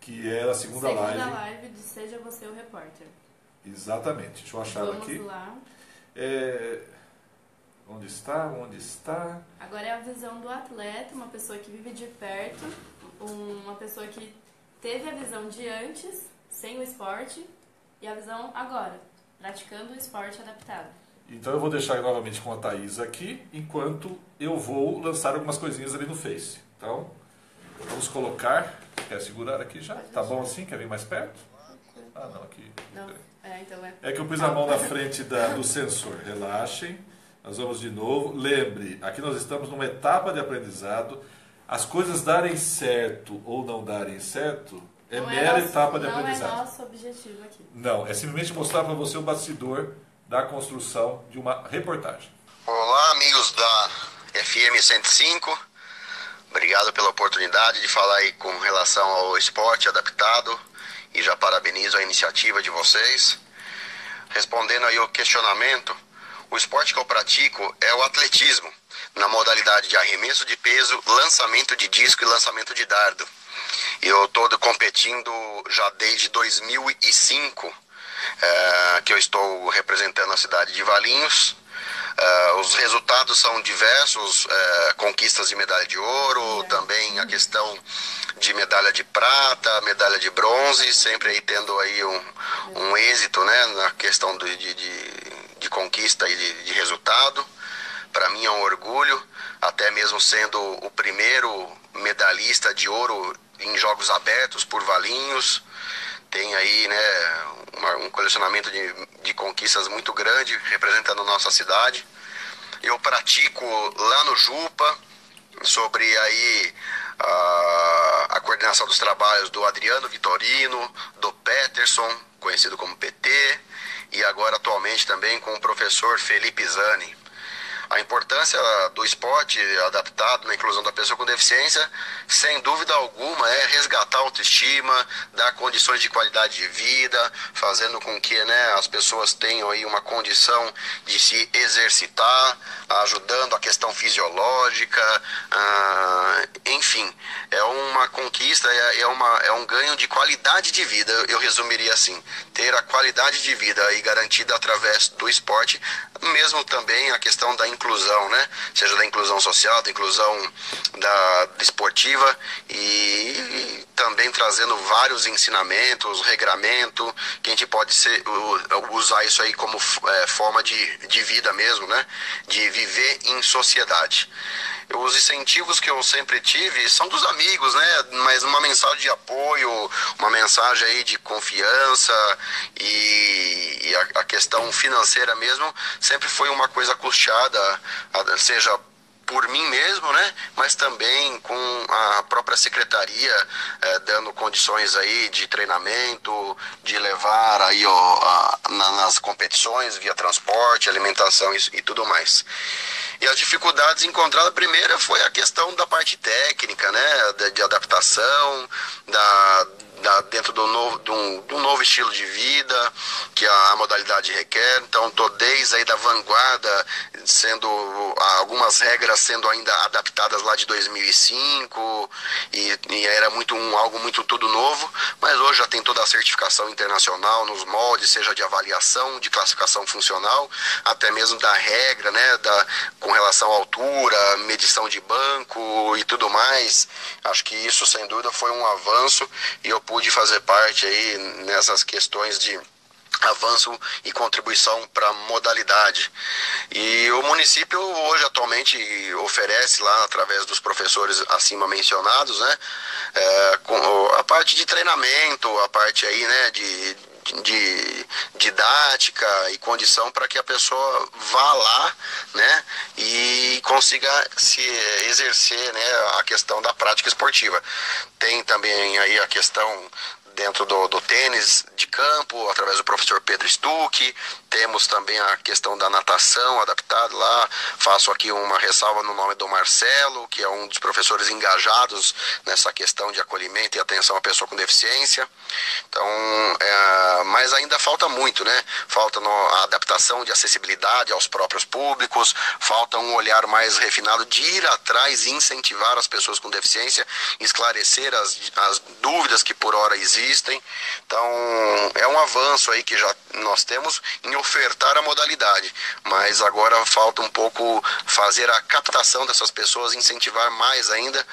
que é a segunda live. Segunda live de Seja Você o Repórter. Exatamente. Deixa eu achar aqui. Vamos lá. Onde está? Onde está? Agora é a visão do atleta, uma pessoa que vive de perto, uma pessoa que teve a visão de antes sem o esporte e a visão agora, praticando o esporte adaptado. Então eu vou deixar novamente com a Thaís aqui, enquanto eu vou lançar algumas coisinhas ali no Face. Então, vamos colocar... Quer segurar aqui já? Tá bom assim? Quer vir mais perto? Ah, não, aqui. Não, então É que eu pus a mão na frente do sensor. Relaxem. Nós vamos de novo. Lembre, aqui nós estamos numa etapa de aprendizado. As coisas darem certo ou não darem certo é mera etapa de aprendizado. Não é nosso objetivo aqui. Não, é simplesmente mostrar para você o bastidor da construção de uma reportagem. Olá, amigos da FM 105. Obrigado pela oportunidade de falar aí com relação ao esporte adaptado e já parabenizo a iniciativa de vocês. Respondendo aí o questionamento, o esporte que eu pratico é o atletismo, na modalidade de arremesso de peso, lançamento de disco e lançamento de dardo. Eu estou competindo já desde 2005, que eu estou representando a cidade de Valinhos. Os resultados são diversos, conquistas de medalha de ouro, também a questão de medalha de prata, medalha de bronze, sempre aí tendo aí um êxito, né, na questão de conquista e de resultado. Para mim é um orgulho, até mesmo sendo o primeiro medalhista de ouro em Jogos Abertos por Valinhos. Tem aí, né, um colecionamento de conquistas muito grande representando a nossa cidade. Eu pratico lá no Jupa, sobre aí a coordenação dos trabalhos do Adriano Vitorino, do Peterson, conhecido como PT, e agora atualmente também com o professor Felipe Zani. A importância do esporte adaptado na inclusão da pessoa com deficiência, sem dúvida alguma, é resgatar a autoestima, dar condições de qualidade de vida, fazendo com que, né, as pessoas tenham aí uma condição de se exercitar, ajudando a questão fisiológica, enfim, é uma conquista, é um ganho de qualidade de vida, eu resumiria assim, ter a qualidade de vida aí garantida através do esporte, mesmo também a questão da inclusão, né? Seja da inclusão social, da inclusão da esportiva e também trazendo vários ensinamentos, regramento, que a gente pode usar isso aí como forma de vida mesmo, né? De viver em sociedade. Os incentivos que eu sempre tive são dos amigos, né? Mas uma mensagem de apoio, uma mensagem aí de confiança e a questão financeira mesmo sempre foi uma coisa custeada, seja por mim mesmo, né? Mas também com a própria secretaria dando condições aí de treinamento, de levar aí nas competições via transporte, alimentação e tudo mais. E as dificuldades encontradas, a primeira foi a questão da parte técnica, né, de adaptação, dentro do novo estilo de vida que a modalidade requer. Então estou desde aí da vanguarda, sendo algumas regras sendo ainda adaptadas lá de 2005 e era algo muito tudo novo, mas hoje já tem toda a certificação internacional nos moldes, seja de avaliação, de classificação funcional, até mesmo da regra, né, com relação à altura, medição de banco e tudo mais. Acho que isso sem dúvida foi um avanço e eu pude fazer parte aí nessas questões de avanço e contribuição para a modalidade. E o município hoje atualmente oferece lá, através dos professores acima mencionados, né, com a parte de treinamento, a parte aí, né, de didática e condição para que a pessoa vá lá, né, e consiga se exercer, né, a questão da prática esportiva. Tem também aí a questão dentro do tênis de campo, através do professor Pedro Stuck. Temos também a questão da natação adaptada lá. Faço aqui uma ressalva no nome do Marcelo, que é um dos professores engajados nessa questão de acolhimento e atenção à pessoa com deficiência. Então, mas ainda falta muito, né? Falta a adaptação de acessibilidade aos próprios públicos, falta um olhar mais refinado de ir atrás e incentivar as pessoas com deficiência, esclarecer as dúvidas que por hora existem, existem. Então é um avanço aí que já nós temos em ofertar a modalidade, mas agora falta um pouco fazer a captação dessas pessoas, incentivar mais ainda,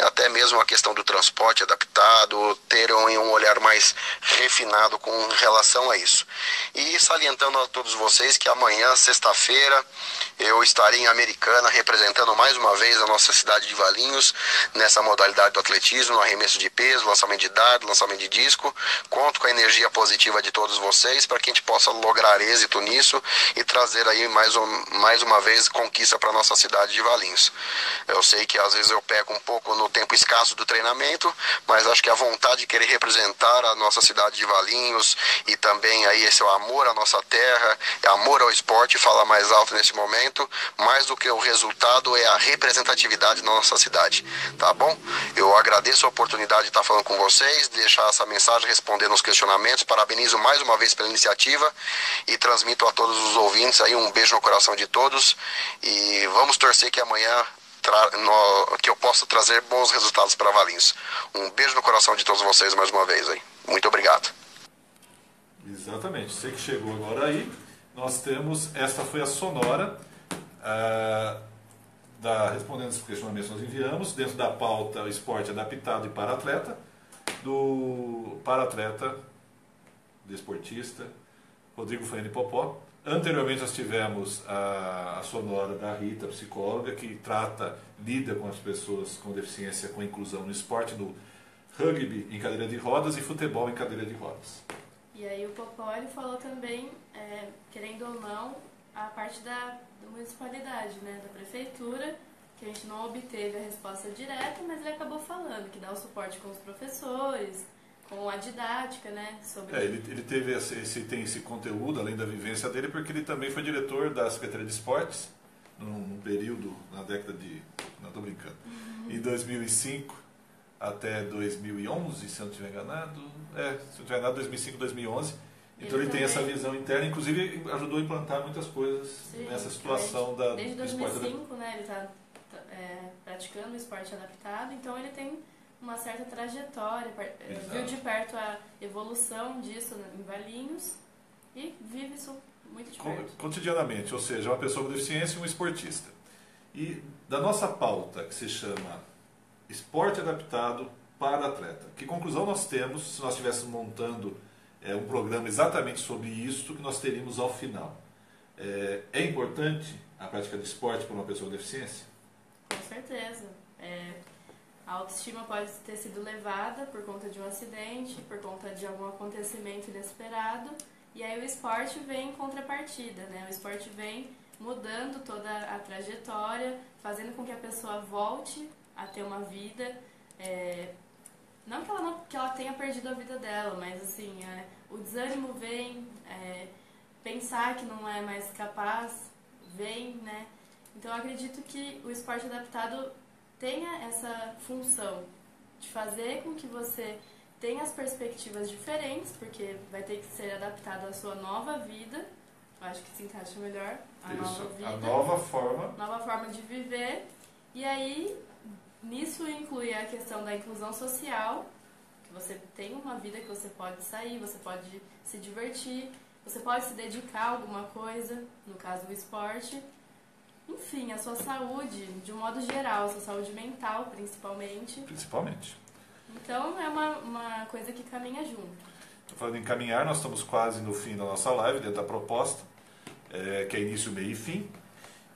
até mesmo a questão do transporte adaptado, ter um olhar mais refinado com relação a isso. E salientando a todos vocês que amanhã, sexta-feira, eu estarei em Americana representando mais uma vez a nossa cidade de Valinhos nessa modalidade do atletismo, no arremesso de peso, lançamento de dardo, lançamento de disco. Conto com a energia positiva de todos vocês para que a gente possa lograr êxito nisso e trazer aí mais uma vez conquista para a nossa cidade de Valinhos. Eu sei que às vezes eu peco um pouco no tempo escasso do treinamento, mas acho que a vontade de querer representar a nossa cidade de Valinhos e também aí esse amor à nossa terra, amor ao esporte fala mais alto nesse momento, mais do que o resultado é a representatividade da nossa cidade, tá bom? Eu agradeço a oportunidade de estar falando com vocês, de deixar essa mensagem, respondendo os questionamentos, parabenizo mais uma vez pela iniciativa e transmito a todos os ouvintes aí um beijo no coração de todos e vamos torcer que amanhã que eu possa trazer bons resultados para Valinhos. Um beijo no coração de todos vocês mais uma vez aí. Muito obrigado. Exatamente, você que chegou agora aí, nós temos, esta foi a sonora respondendo os questionamentos que nós enviamos, dentro da pauta esporte adaptado e para-atleta, do para-atleta, desportista, Rodrigo Faine Popó. Anteriormente nós tivemos a sonora da Rita, psicóloga, que lida com as pessoas com deficiência, com inclusão no esporte, do rugby em cadeira de rodas e futebol em cadeira de rodas. E aí o Popó ele falou também, querendo ou não, a parte da municipalidade, né, da prefeitura, que a gente não obteve a resposta direta, mas ele acabou falando que dá o suporte com os professores, com a didática, né? Sobre... ele teve tem esse conteúdo, além da vivência dele, porque ele também foi diretor da Secretaria de Esportes, num período, na década de... Não, estou brincando. Em 2005 até 2011, se eu não estiver enganado. Se eu não estiver enganado, 2005, 2011. Então ele tem essa visão interna, inclusive ajudou a implantar muitas coisas. Sim, nessa situação da desde 2005, né? Ele está praticando o esporte adaptado, então ele tem uma certa trajetória, viu de perto a evolução disso em Valinhos e vive isso muito de perto. Cotidianamente, ou seja, uma pessoa com deficiência e um esportista. E da nossa pauta, que se chama Esporte Adaptado para Atleta, que conclusão nós temos se nós estivéssemos montando um programa exatamente sobre isso que nós teríamos ao final? É importante a prática de esporte para uma pessoa com deficiência? Com certeza. A autoestima pode ter sido levada por conta de um acidente, por conta de algum acontecimento inesperado, e aí o esporte vem em contrapartida, né? O esporte vem mudando toda a trajetória, fazendo com que a pessoa volte a ter uma vida, não que ela tenha perdido a vida dela, mas assim, o desânimo vem, pensar que não é mais capaz, vem, né? Então eu acredito que o esporte adaptado tenha essa função de fazer com que você tenha as perspectivas diferentes, porque vai ter que ser adaptado à sua nova vida. Eu acho que se encaixa melhor a nova vida. A nova forma. Nova forma de viver. E aí, nisso inclui a questão da inclusão social, que você tem uma vida que você pode sair, você pode se divertir, você pode se dedicar a alguma coisa, no caso do esporte. Enfim, a sua saúde, de um modo geral, a sua saúde mental, principalmente. Principalmente. Então, é uma coisa que caminha junto. Falando em caminhar, nós estamos quase no fim da nossa live, dentro da proposta, que é início, meio e fim.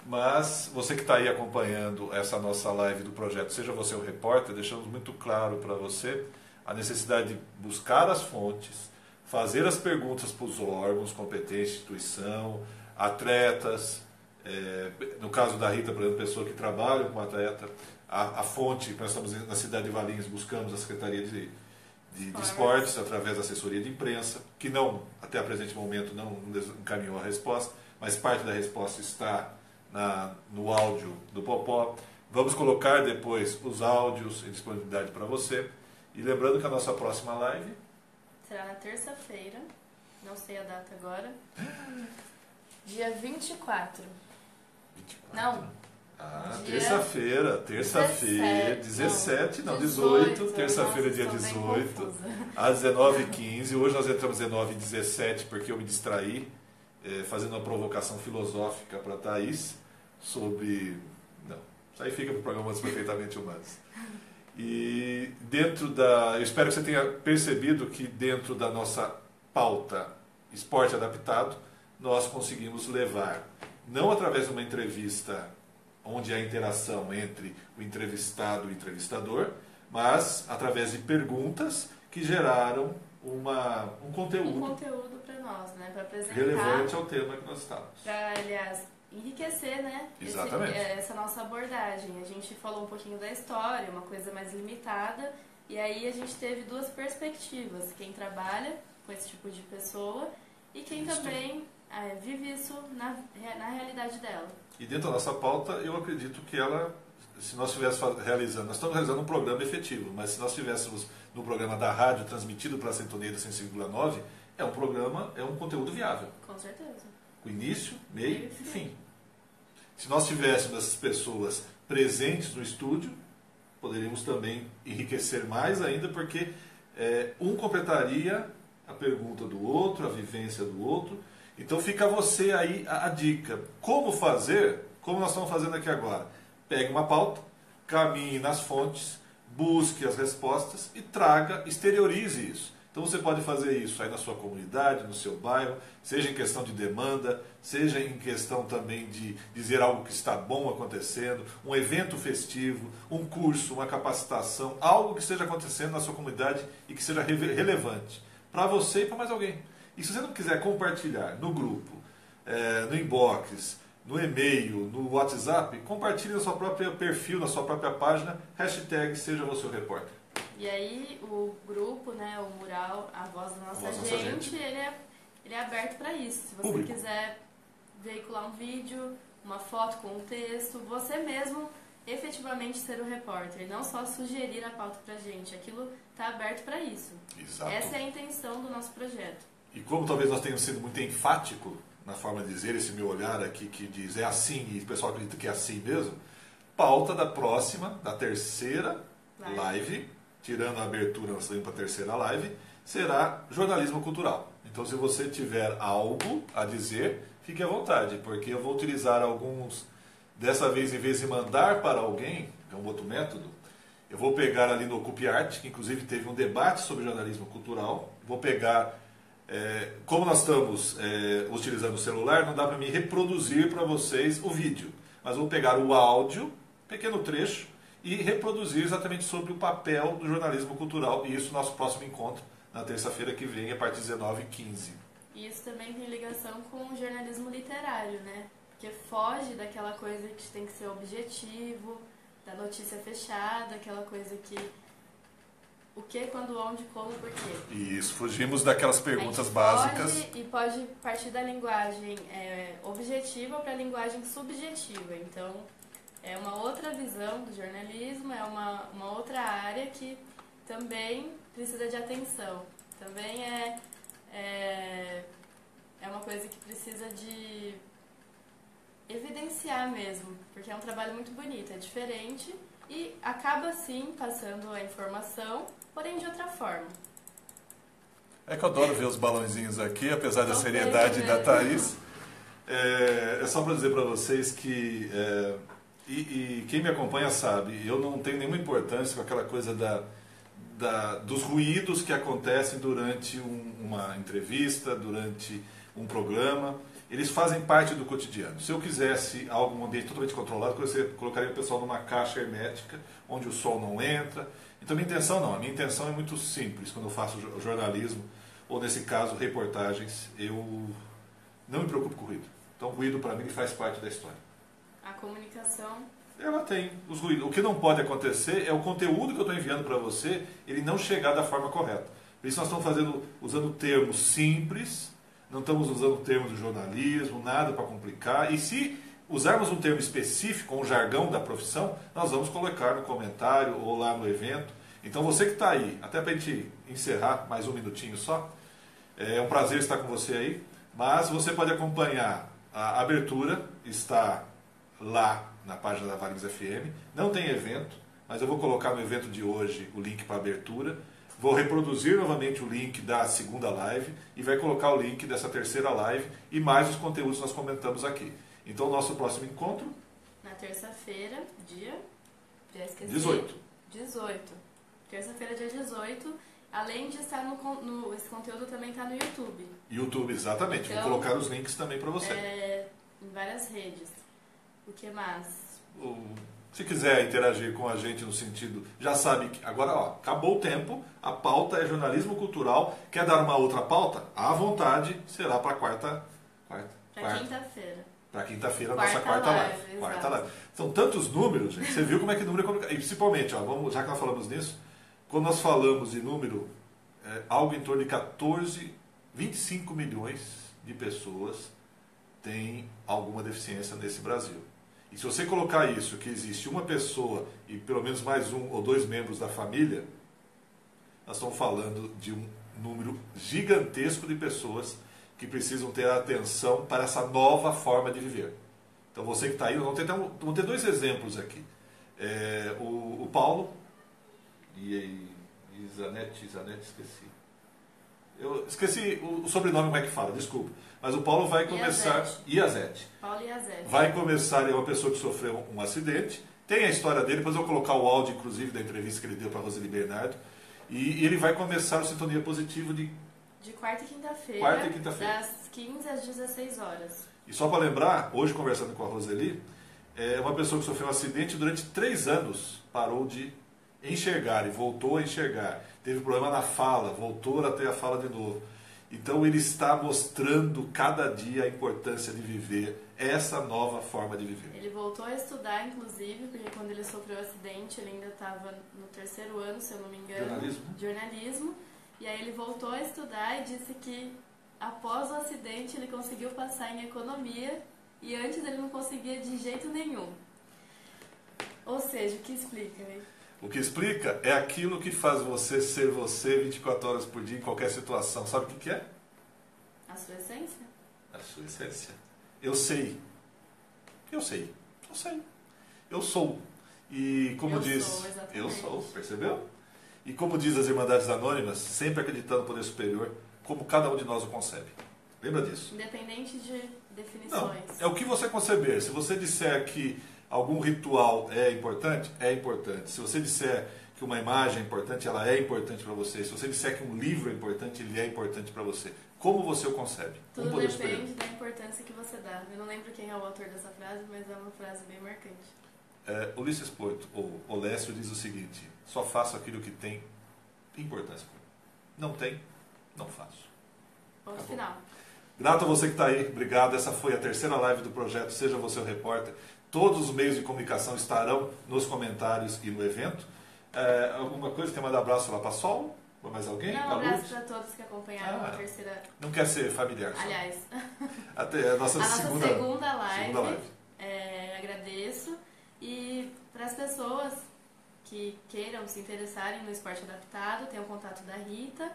Mas você que está aí acompanhando essa nossa live do projeto, seja você o repórter, deixamos muito claro para você a necessidade de buscar as fontes, fazer as perguntas para os órgãos competentes, instituição, atletas. No caso da Rita, por exemplo, pessoa que trabalha com atleta, a fonte, nós estamos na cidade de Valinhos, buscamos a Secretaria de Esportes, através da assessoria de imprensa, que não, até o presente momento, não encaminhou a resposta, mas parte da resposta está no áudio do Popó. Vamos colocar depois os áudios em disponibilidade para você. E lembrando que a nossa próxima live será na terça-feira, não sei a data agora, dia 24. 24. Não, Terça-feira, 17, não, 18, terça-feira, dia 18, às 19h15. Hoje nós entramos 19h17 porque eu me distraí, fazendo uma provocação filosófica para a Thaís sobre... Não, isso aí fica para o programa Perfeitamente Humanos. E dentro da... Eu espero que você tenha percebido que dentro da nossa pauta Esporte Adaptado, nós conseguimos levar, não através de uma entrevista onde há interação entre o entrevistado e o entrevistador, mas através de perguntas que geraram um conteúdo. Um conteúdo para nós, né? Para apresentar. Relevante ao tema que nós estamos. Para, aliás, enriquecer, né? Exatamente. Essa nossa abordagem. A gente falou um pouquinho da história, uma coisa mais limitada, e aí a gente teve duas perspectivas. Quem trabalha com esse tipo de pessoa e quem também vive isso na realidade dela. E dentro da nossa pauta, eu acredito que ela, se nós estivéssemos realizando, nós estamos realizando um programa efetivo, mas se nós estivéssemos no programa da rádio transmitido para a sintonia da 105,9, é um programa, é um conteúdo viável. Com certeza. O início, meio e fim. Se nós tivéssemos essas pessoas presentes no estúdio, poderíamos também enriquecer mais ainda, porque um completaria a pergunta do outro, a vivência do outro. Então fica você aí a dica. Como fazer, como nós estamos fazendo aqui agora? Pegue uma pauta, caminhe nas fontes, busque as respostas e traga, exteriorize isso. Então você pode fazer isso aí na sua comunidade, no seu bairro, seja em questão de demanda, seja em questão também de dizer algo que está bom acontecendo, um evento festivo, um curso, uma capacitação, algo que esteja acontecendo na sua comunidade e que seja relevante para você e para mais alguém. E se você não quiser compartilhar no grupo, no inbox, no e-mail, no WhatsApp, compartilhe no seu próprio perfil, na sua própria página, hashtag Seja Você o Repórter. E aí o grupo, né, o mural, a voz da nossa gente, ele é aberto para isso. Se você Público. quiser veicular um vídeo, uma foto com um texto, você mesmo efetivamente ser o repórter, e não só sugerir a pauta para a gente. Aquilo está aberto para isso. Exato. Essa é a intenção do nosso projeto. E como talvez nós tenhamos sido muito enfático na forma de dizer, esse meu olhar aqui que diz é assim, e o pessoal acredita que é assim mesmo, pauta da próxima, da terceira live, tirando a abertura, nós estamos para a terceira live, será jornalismo cultural. Então se você tiver algo a dizer, fique à vontade, porque eu vou utilizar alguns, dessa vez em vez de mandar para alguém, que é um outro método, eu vou pegar ali no OcupiArt, que inclusive teve um debate sobre jornalismo cultural, vou pegar... como nós estamos utilizando o celular, não dá para mim reproduzir para vocês o vídeo. Mas vou pegar o áudio, pequeno trecho, e reproduzir exatamente sobre o papel do jornalismo cultural. E isso no nosso próximo encontro, na terça-feira que vem, a partir de 19h15. E isso também tem ligação com o jornalismo literário, né? Porque foge daquela coisa que tem que ser objetivo, da notícia fechada, aquela coisa que... O que, quando, onde, como, por quê. Isso, fugimos daquelas perguntas básicas. E pode partir da linguagem objetiva para a linguagem subjetiva. Então, é uma outra visão do jornalismo, é uma outra área que também precisa de atenção. Também é uma coisa que precisa de evidenciar mesmo, porque é um trabalho muito bonito, é diferente e acaba sim passando a informação, porém de outra forma. É que eu adoro ver os balãozinhos aqui, apesar da seriedade da Thaís. É só para dizer para vocês que, e quem me acompanha sabe, eu não tenho nenhuma importância com aquela coisa dos ruídos que acontecem durante uma entrevista, durante um programa. Eles fazem parte do cotidiano. Se eu quisesse um ambiente totalmente controlado, eu colocaria o pessoal numa caixa hermética, onde o sol não entra. Então, minha intenção não. A minha intenção é muito simples. Quando eu faço jornalismo, ou nesse caso, reportagens, eu não me preocupo com o ruído. Então, o ruído, para mim, faz parte da história. A comunicação... Ela tem os ruídos. O que não pode acontecer é o conteúdo que eu estou enviando para você, ele não chegar da forma correta. Por isso, nós estamos usando termos simples, não estamos usando o termo do jornalismo, nada para complicar. E se usarmos um termo específico, um jargão da profissão, nós vamos colocar no comentário ou lá no evento. Então você que está aí, até para a gente encerrar mais um minutinho só, é um prazer estar com você aí, mas você pode acompanhar a abertura, está lá na página da Valinhos FM. Não tem evento, mas eu vou colocar no evento de hoje o link para abertura. Vou reproduzir novamente o link da segunda live e vai colocar o link dessa terceira live e mais os conteúdos que nós comentamos aqui. Então, o nosso próximo encontro... Na terça-feira, já esqueci. 18. Terça-feira, dia 18. Além de estar esse conteúdo também está no YouTube. YouTube, exatamente. Então, vou colocar os links também para você. Em várias redes. O que mais? Se quiser interagir com a gente no sentido, já sabe que agora acabou o tempo, a pauta é jornalismo cultural. Quer dar uma outra pauta? À vontade, será para quinta-feira. Para quinta-feira, nossa quarta live. São tantos números, gente. Você viu como é que número é complicado. E principalmente, já que nós falamos nisso, quando nós falamos de número, algo em torno de 25 milhões de pessoas têm alguma deficiência nesse Brasil. E se você colocar isso, que existe uma pessoa e pelo menos mais um ou dois membros da família, nós estamos falando de um número gigantesco de pessoas que precisam ter atenção para essa nova forma de viver. Então você que está aí, vamos ter dois exemplos aqui. O Paulo e Zanete, esqueci. Eu esqueci o sobrenome, como é que fala, desculpa. Mas o Paulo vai começar... Iazete. Paulo Iazete. Vai começar, é uma pessoa que sofreu um acidente. Tem a história dele, depois eu vou colocar o áudio, inclusive, da entrevista que ele deu para a Roseli Bernardo. E ele vai começar o Sintonia Positiva de quarta e quinta-feira. Das 15 às 16 horas. E só para lembrar, hoje conversando com a Roseli, é uma pessoa que sofreu um acidente durante 3 anos, parou de enxergar e voltou a enxergar. Teve problema na fala, voltou a ter a fala de novo. Então ele está mostrando cada dia a importância de viver essa nova forma de viver. Ele voltou a estudar, inclusive, porque quando ele sofreu o acidente, ele ainda estava no 3º ano, se eu não me engano. Jornalismo. E aí ele voltou a estudar e disse que após o acidente ele conseguiu passar em economia e antes ele não conseguia de jeito nenhum. Ou seja, o que explica, né? O que explica é aquilo que faz você ser você 24 horas por dia em qualquer situação. Sabe o que é? A sua essência. A sua essência. Eu sei. Eu sou. E como eu sou, percebeu? E como diz as Irmandades Anônimas, sempre acreditando no poder superior, como cada um de nós o concebe. Lembra disso? Independente de definições. Não, é o que você conceber. Se você disser que algum ritual é importante, é importante. Se você disser que uma imagem é importante, ela é importante para você. Se você disser que um livro é importante, ele é importante para você. Como você o concebe? Tudo depende da importância que você dá. Eu não lembro quem é o autor dessa frase, mas é uma frase bem marcante. Ulisses Porto, ou Olécio, diz o seguinte: só faço aquilo que tem importância. Não tem, não faço. Ponto final. Grato a você que está aí, obrigado. Essa foi a terceira live do projeto Seja Você o Repórter. Todos os meios de comunicação estarão nos comentários e no evento. Alguma coisa? Quer mandar abraço lá para a Sol? Ou mais alguém? Não, um abraço para todos que acompanharam a terceira... Não quer ser familiar só. Aliás. Até a nossa segunda live. Agradeço. E para as pessoas que queiram se interessarem no esporte adaptado, tem o contato da Rita.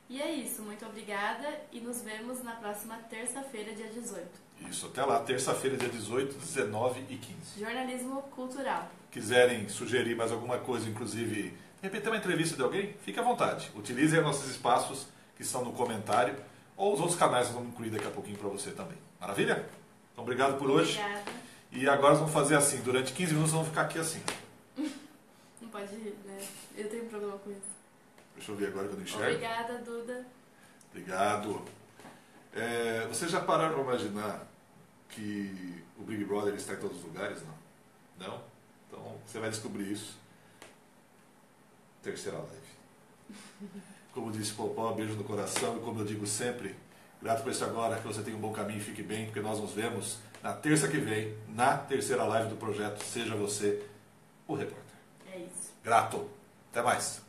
E é isso, muito obrigada e nos vemos na próxima terça-feira, dia 18. Isso, até lá, terça-feira, dia 18, 19 e 15. Jornalismo cultural. Quiserem sugerir mais alguma coisa, inclusive, de repente uma entrevista de alguém, fique à vontade. Utilizem nossos espaços que estão no comentário ou os outros canais que vamos incluir daqui a pouquinho para você também. Maravilha? Então, obrigado por hoje. Obrigada. E agora nós vamos fazer assim, durante 15 minutos nós vamos ficar aqui assim. Não pode rir, né? Eu tenho problema com isso. Deixa eu ver agora que eu não enxergo. Obrigada, Duda. Obrigado. Vocês já pararam para imaginar que o Big Brother está em todos os lugares? Não? Não? Então você vai descobrir isso. Terceira live. Como disse Popó, beijo no coração. E como eu digo sempre, grato por isso agora, que você tenha um bom caminho e fique bem, porque nós nos vemos na terça que vem, na terceira live do projeto Seja Você o Repórter. É isso. Grato. Até mais.